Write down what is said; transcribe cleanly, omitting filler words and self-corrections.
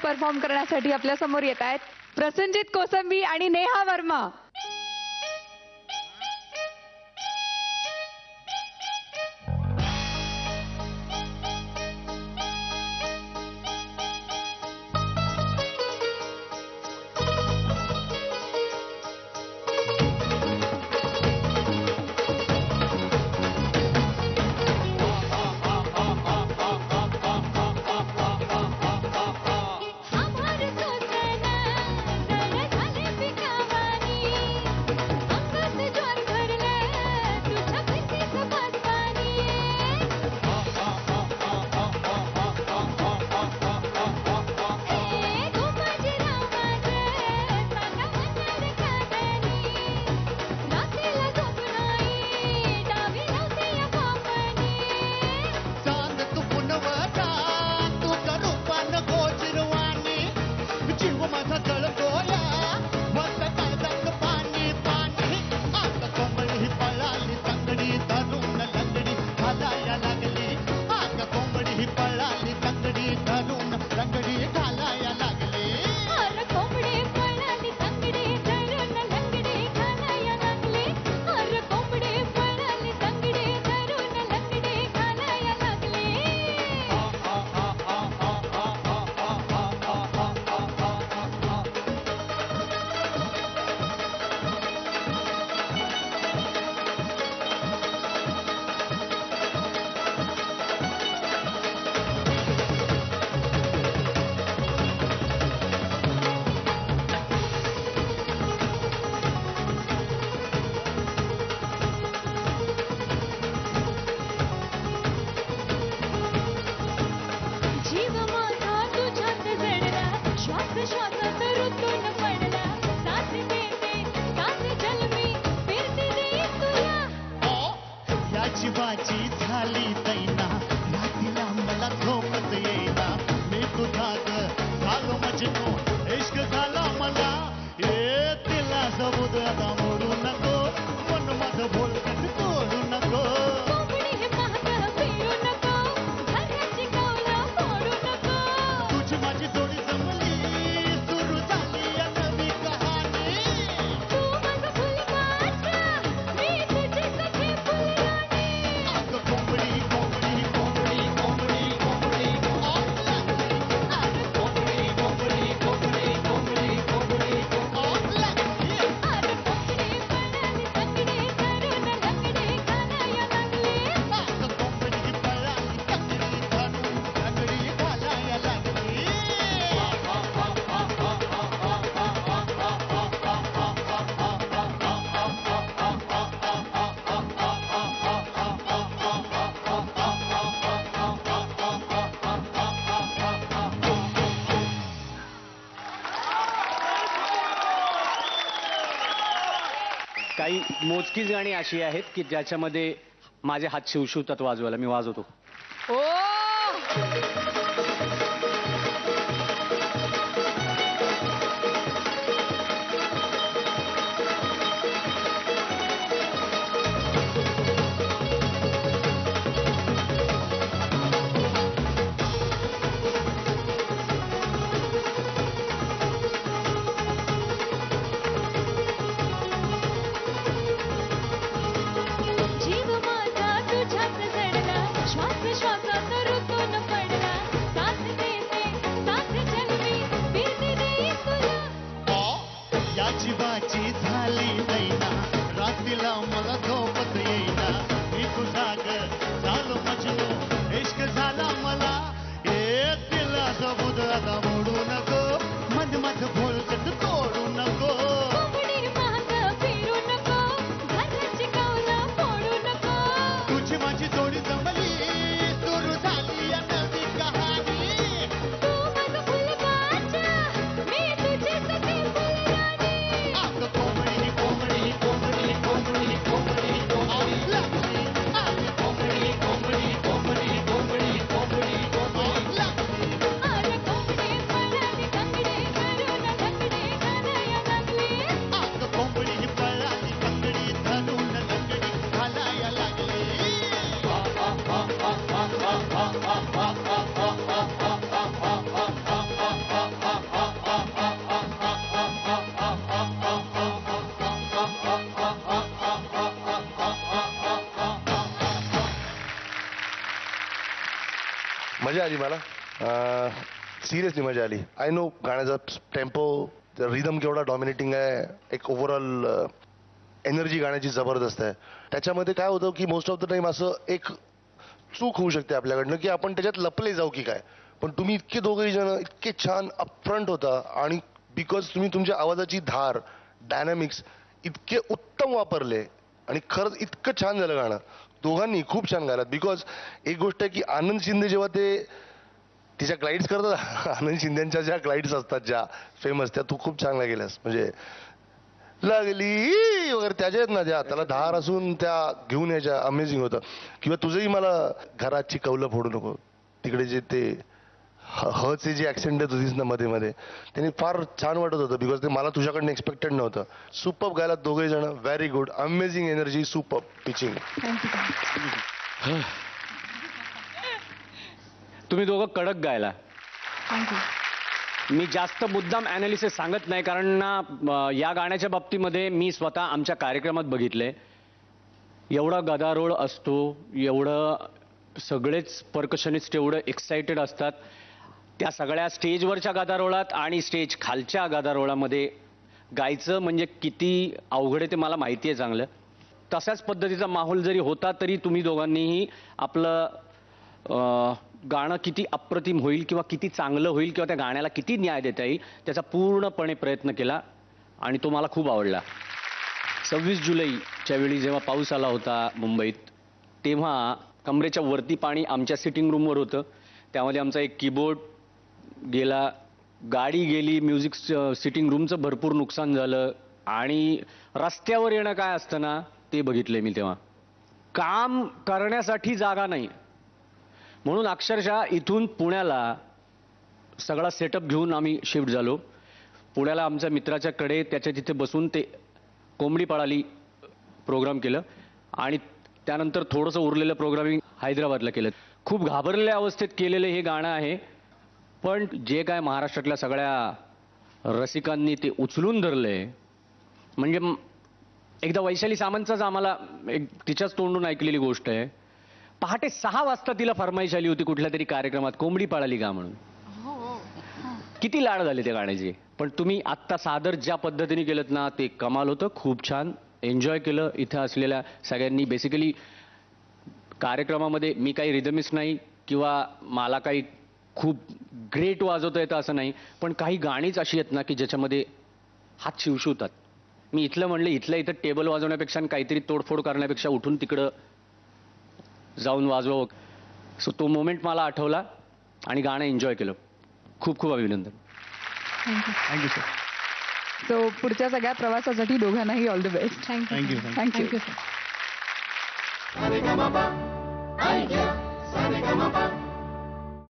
Perform करण्यासाठी आपल्या समोर येत आहेत प्रसंजित कोसंबी आणि नेहा वर्मा. जीवाची झाली दैना रात्रीला मला झोपत येईना मी तुझा झालो मजनू इश्क झाला मला ये तिला सबूत आता मोडू नको मन माझं बोलत तोडू नको तुझी माझी जोडी जमली सुरू झाली या नवी कहाणी काही मोजकीच गाणी अशी आहेत की ज्याच्यामध्ये माझे हात शिवशिवतात वाजवायला, मी वाजवतो. जीव माझा तुझ्यात जडला श्वास श्वासात ऋतून पडला मजा आली मला. सिरियसली मजा आली. आय नो गाण्याचा टेम्पो, रिदम केवढा डॉमिनेटिंग आहे, एक ओव्हरऑल एनर्जी गाण्याची जबरदस्त आहे. त्याच्यामध्ये काय होतं की मोस्ट ऑफ द टाइम असं एक चूक होऊ शकते आपल्याकडनं की आपण त्याच्यात लपले जाऊ की काय. पण तुम्ही इतके दोघेही जण इतके छान अपफ्रंट होता आणि बिकॉज तुम्ही तुमच्या आवाजाची धार, डायनॅमिक्स इतके उत्तम वापरले आणि खरंच इतकं छान झालं गाणं. दोघांनी खूप छान गायलात. बिकॉज एक गोष्ट आहे की आनंद शिंदे जेव्हा ते तिच्या ग्लाइड्स करतात, आनंद शिंदेच्या ज्या ग्लाइड्स असतात ज्या फेमस, त्या तू खूप चांगल्या गेल्यास. म्हणजे लागली वगैरे त्याच्या आहेत ना, ज्या त्याला धार असून त्या घेऊन यायच्या, अमेझिंग होतं. किंवा तुझंही मला घराची कौलं फोडू नको, तिकडे जे ते हचे जे ऍक्सेंट देत होतीस ना मध्ये मध्ये, त्यांनी फार छान वाटत होतं. बिकॉज ते मला तुझ्याकडनं एक्सपेक्टेड नव्हतं. सुपर गायलात दोघे जण. Very good. Amazing energy. Super pitching. तुम्ही दोघं कडक गायला. थँक्यू. मी जास्त मुद्दाम अनालिसिस सांगत नाही, कारण ना या गाण्याच्या बाबतीमध्ये मी स्वतः आमच्या कार्यक्रमात बघितले. एवढा गदारोळ असतो, एवढं सगळेच पर्कशनिस्ट एवढं एक्साइटेड असतात. त्या सगळ्या स्टेजवरच्या गदारोळात आणि स्टेज खालच्या गदारोळामध्ये गायचं म्हणजे किती अवघड आहे ते मला माहिती आहे चांगलं. तशाच पद्धतीचा माहोल जरी होता तरी तुम्ही दोघांनीही आपलं गाणं किती अप्रतिम होईल किंवा किती चांगलं होईल किंवा त्या गाण्याला किती न्याय देता येईल त्याचा पूर्णपणे प्रयत्न केला आणि तो मला खूप आवडला. 26 जुलैच्या वेळी जेव्हा पाऊस आला होता मुंबईत, तेव्हा कमरेच्या वरती पाणी आमच्या सिटिंग रूमवर होतं. त्यामध्ये आमचा एक कीबोर्ड गेला, गाडी गेली, म्युझिक सिटिंग रूमचं भरपूर नुकसान झालं आणि रस्त्यावर येणं काय असतं ना ते बघितलंय मी तेव्हा. काम करण्यासाठी जागा नाही म्हणून अक्षरशः इथून पुण्याला सगळा सेटअप घेऊन आम्ही शिफ्ट झालो. पुण्याला आमच्या मित्राच्याकडे त्याच्या तिथे बसून ते कोंबडी पळाली प्रोग्राम केलं आणि त्यानंतर थोडंसं उरलेलं प्रोग्रामिंग हैदराबादला केलं. खूप घाबरलेल्या अवस्थेत केलेलं हे गाणं आहे. पण जे काय महाराष्ट्रातल्या सगळ्या रसिकांनी ते उचलून धरलंय, म्हणजे एकदा वैशाली सामंतचाच आम्हाला तिच्याच तोंडून ऐकलेली गोष्ट आहे. पहाटे 6 वाजता तिला फरमाईश आली होती कुठल्या तरी कार्यक्रमात, कोंबडी पळाली का म्हणून. किती लाड झाले त्या गाण्याचे. पण तुम्ही आत्ता सादर ज्या पद्धतीने केलं ना ते कमाल होतं. खूप छान एन्जॉय केलं इथं असलेल्या सगळ्यांनी. बेसिकली कार्यक्रमामध्ये मी काही रिदमिस्ट नाही किंवा मला काही खूप ग्रेट वाजवता येतं असं नाही, पण काही गाणीच अशी आहेत ना की ज्याच्यामध्ये हात शिवशिवतात. मी इथलं म्हणलं इथल्या इथं टेबल वाजवण्यापेक्षा आणि काहीतरी तोडफोड करण्यापेक्षा उठून तिकडं जाऊन वाजवावं. सो तो मोमेंट मला आठवला आणि गाणं एन्जॉय केलं. खूप खूप अभिनंदन. Thank you sir. सो पुढच्या सगळ्या प्रवासासाठी दोघांनाही all the best. Thank you. Thank you. Sa re ga ma pa, ay ya, sa re ga ma pa.